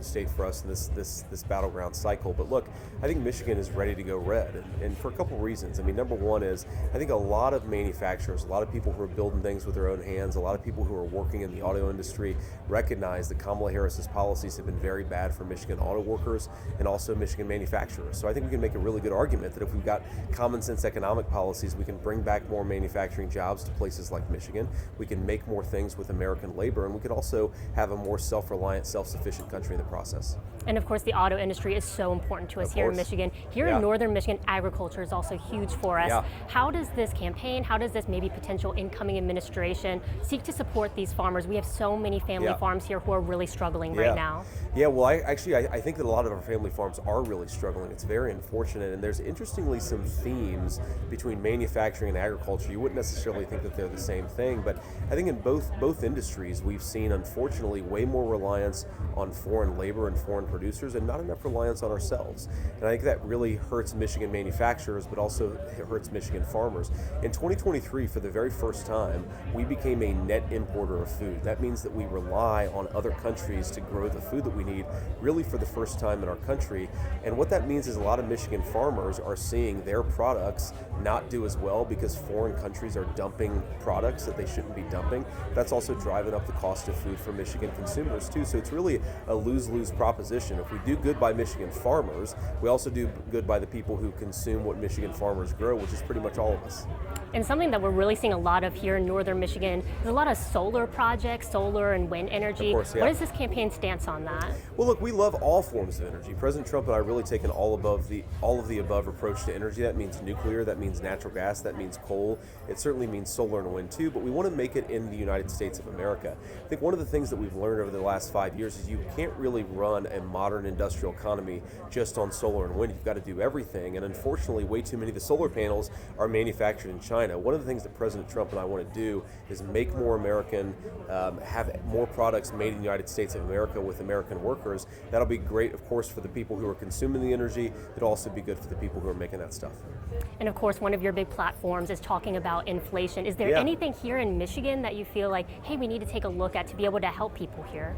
important state for us in this battleground cycle. But look, I think Michigan is ready to go red, and for a couple reasons. I mean, number one is I think a lot of manufacturers, a lot of people who are building things with their own hands, a lot of people who are working in the auto industry recognize that Kamala Harris's policies have been very bad for Michigan auto workers and also Michigan manufacturers. So I think we can make a really good argument that if we've got common sense economic policies, we can bring back more manufacturing jobs to places like Michigan. We can make more things with American labor, and we can also have a more self-reliant, self-sufficient country in the process. And of course, the auto industry is so important to us here in Michigan. Here in northern Michigan, agriculture is also huge for us. Yeah. How does this campaign, how does this maybe potential incoming administration seek to support these farmers? We have so many family farms here who are really struggling right now. Yeah, well, I think that a lot of our family farms are really struggling. It's very unfortunate, and there's interestingly some themes between manufacturing and agriculture. You wouldn't necessarily think that they're the same thing, but I think in both industries we've seen, unfortunately, way more reliance on foreign labor and foreign producers and not enough reliance on ourselves. And I think that really hurts Michigan manufacturers, but also it hurts Michigan farmers. In 2023, for the very first time, we became a net importer of food. That means that we rely on other countries to grow the food that we need, really for the first time in our country. And what that means is a lot of Michigan farmers are seeing their products not do as well because foreign countries are dumping products that they shouldn't be dumping. That's also driving up the cost of food for Michigan consumers too. So it's really a lose-lose proposition. If we do good by Michigan farmers, we also do good by the people who consume what Michigan farmers grow, which is pretty much all of us. And something that we're really seeing a lot of here in northern Michigan is a lot of solar projects, solar and wind energy. Of course, yeah. What is this campaign stance on that? Well, look, we love all forms of energy. President Trump and I really take an all of the above approach to energy. That means nuclear, that means natural gas, that means coal. It certainly means solar and wind too, but we want to make it in the United States of America. I think one of the things that we've learned over the last 5 years is you can't really run a modern industrial economy just on solar and wind. You've got to do everything, and unfortunately, way too many of the solar panels are manufactured in China. One of the things that President Trump and I want to do is make more American, have more products made in the United States of America with American workers. That'll be great, of course, for the people who are consuming the energy. It'll also be good for the people who are making that stuff. And of course, one of your big platforms is talking about inflation. Is there anything here in Michigan that you feel like, hey, we need to take a look at to be able to help people here?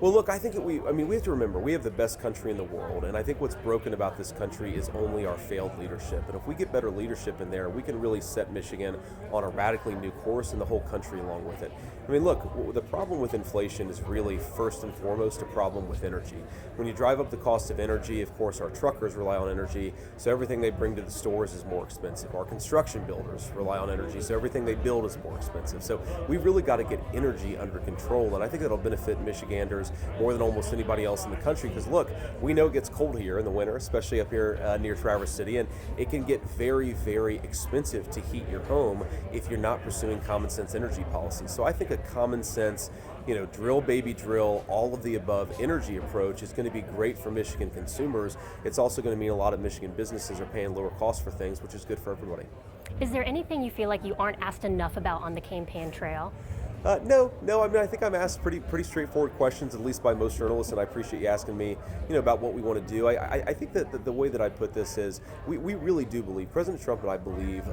Well, look, I think that we have to remember, we have the best country in the world, and I think what's broken about this country is only our failed leadership. And if we get better leadership in there, we can really set Michigan on a radically new course and the whole country along with it. I mean, look, the problem with inflation is really first and foremost a problem with energy. When you drive up the cost of energy, of course, our truckers rely on energy, so everything they bring to the stores is more expensive. Our construction builders rely on energy, so everything they build is more expensive. So we've really got to get energy under control, and I think that'll benefit Michiganders more than almost anybody else in the country, because look, we know it gets cold here in the winter, especially up here near Traverse City, and it can get very, very expensive to heat your home if you're not pursuing common sense energy policies. So I think a common sense, drill baby drill, all of the above energy approach is going to be great for Michigan consumers. It's also going to mean a lot of Michigan businesses are paying lower costs for things, which is good for everybody. Is there anything you feel like you aren't asked enough about on the campaign trail? No. I mean, I think I'm asked pretty straightforward questions, at least by most journalists, and I appreciate you asking me, about what we want to do. I think that the way that I put this is, we really do believe, President Trump and I believe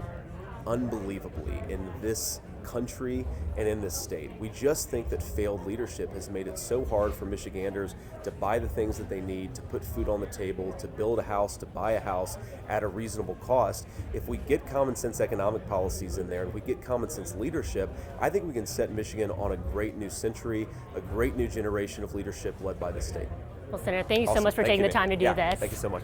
unbelievably in this country and in this state. We just think that failed leadership has made it so hard for Michiganders to buy the things that they need, to put food on the table, to build a house, to buy a house at a reasonable cost. If we get common sense economic policies in there and we get common sense leadership, I think we can set Michigan on a great new century, a great new generation of leadership led by the state. Well, Senator, thank you so much for taking the time to do this. Thank you so much.